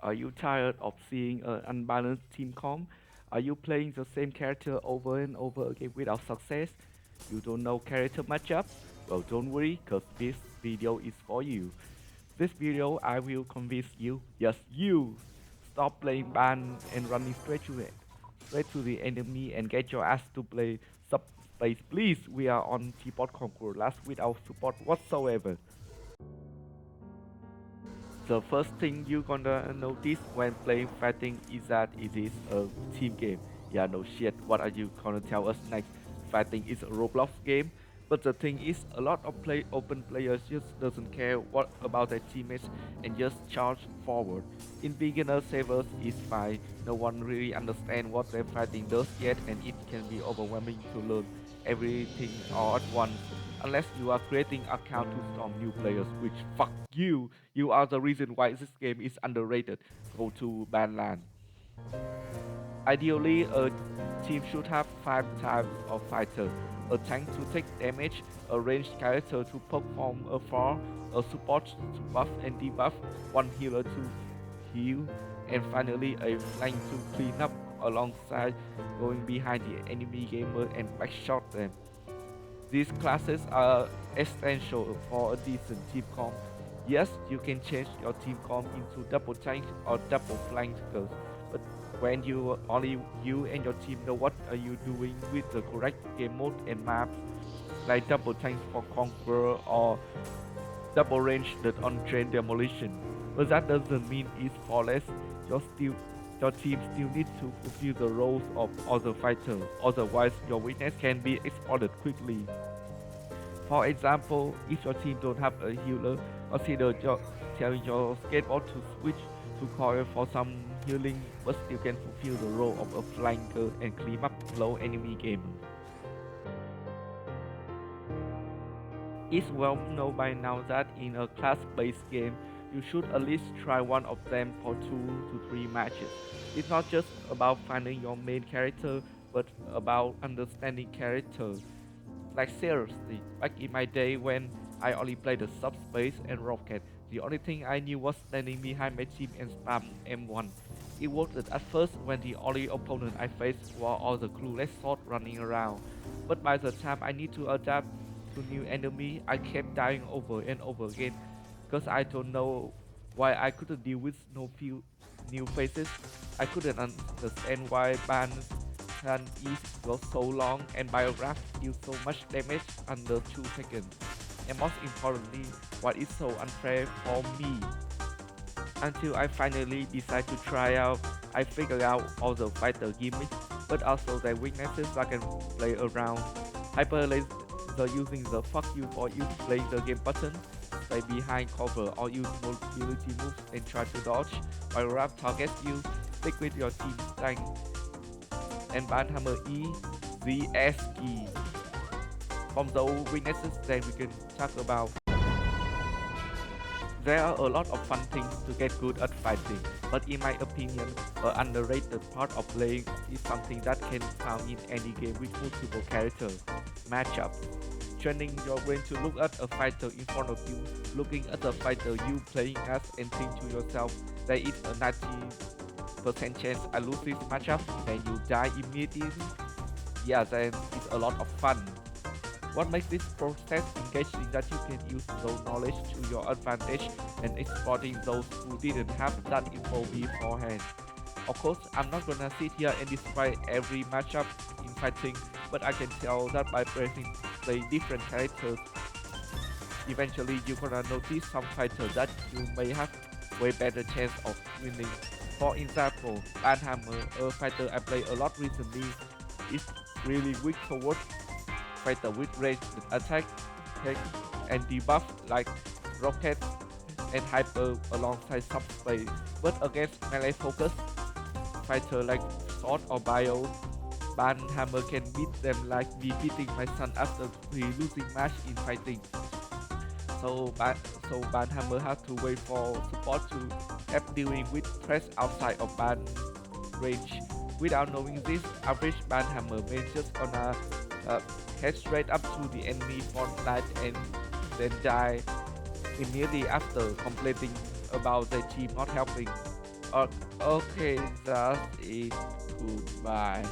Are you tired of seeing an unbalanced team comp? Are you playing the same character over and over again without success? You don't know character matchups? Well, don't worry, cause this video is for you. This video, I will convince you, yes, you, stop playing ban and running straight to the enemy and get your ass to play subspace. Please, we are on Teapot Conqueror last without support whatsoever. The first thing you gonna notice when playing fighting is that it is a team game. Yeah, no shit, what are you gonna tell us next? Fighting is a Roblox game. But the thing is, a lot of open players just doesn't care what about their teammates and just charge forward. In beginner servers, it's fine. No one really understands what their fighting does yet, and it can be overwhelming to learn everything all at once. Unless you are creating account to storm new players, which fuck you. You are the reason why this game is underrated. Go to Banland. Ideally, a team should have 5 types of fighter. A tank to take damage, a ranged character to perform a far, a support to buff and debuff, one healer to heal, and finally a flank to clean up alongside going behind the enemy gamer and backshot them. These classes are essential for a decent team comp. Yes, you can change your team comp into double tank or double flankers, but when only you and your team know what are you doing with the correct game mode and maps, like double tank for Conqueror or double range the on-train demolition. But that doesn't mean it's flawless. Your team still needs to fulfill the roles of other fighters, otherwise your weakness can be exploited quickly. For example, if your team don't have a healer, consider telling your skateboard to switch to coil for some healing, but still can fulfill the role of a flanker and clean up low enemy gamer. It's well known by now that in a class-based game, you should at least try one of them for 2 to 3 matches. It's not just about finding your main character, but about understanding characters. Like seriously, back in my day when I only played the subspace and rocket, the only thing I knew was standing behind my team and spam M1. It worked at first when the only opponent I faced were all the clueless sort running around. But by the time I need to adapt to new enemy, I kept dying over and over again because I don't know why I couldn't deal with no few new faces. I couldn't understand why bans can ease was so long and biograph deal so much damage under 2 seconds. And most importantly, what is so unfair for me. Until I finally decide to try out, I figured out all the fighter gimmicks, but also their weaknesses I can play around. Hyper laser using the fuck you for you playing the game button, stay behind cover or use mobility moves and try to dodge. While Rap targets you, stick with your team tank and Banhammer E, VS key. From those weaknesses then we can talk about. There are a lot of fun things to get good at fighting, but in my opinion, an underrated part of playing is something that can be found in any game with multiple characters, matchups. Training your brain to look at a fighter in front of you, looking at the fighter you playing as and think to yourself, there is a 90% chance I lose this matchup, then you die immediately. Yeah, then it's a lot of fun. What makes this process engaging that you can use those knowledge to your advantage and exploiting those who didn't have that info beforehand. Of course, I'm not gonna sit here and describe every matchup in fighting, but I can tell that by pressing play different characters, eventually you're gonna notice some fighters that you may have way better chance of winning. For example, Banhammer, a fighter I play a lot recently, is really weak towards fighter with ranged attack, tech, and debuff like rocket and hyper alongside subspace. But against melee focus fighter like sword or bio, Banhammer can beat them like me beating my son after 3 losing match in fighting. So Banhammer has to wait for support to help dealing with threats outside of ban range. Without knowing this, average Banhammer may just gonna uh, head straight up to the enemy front line and then die immediately after complaining about their team not helping. O- Okay, that's it. Goodbye.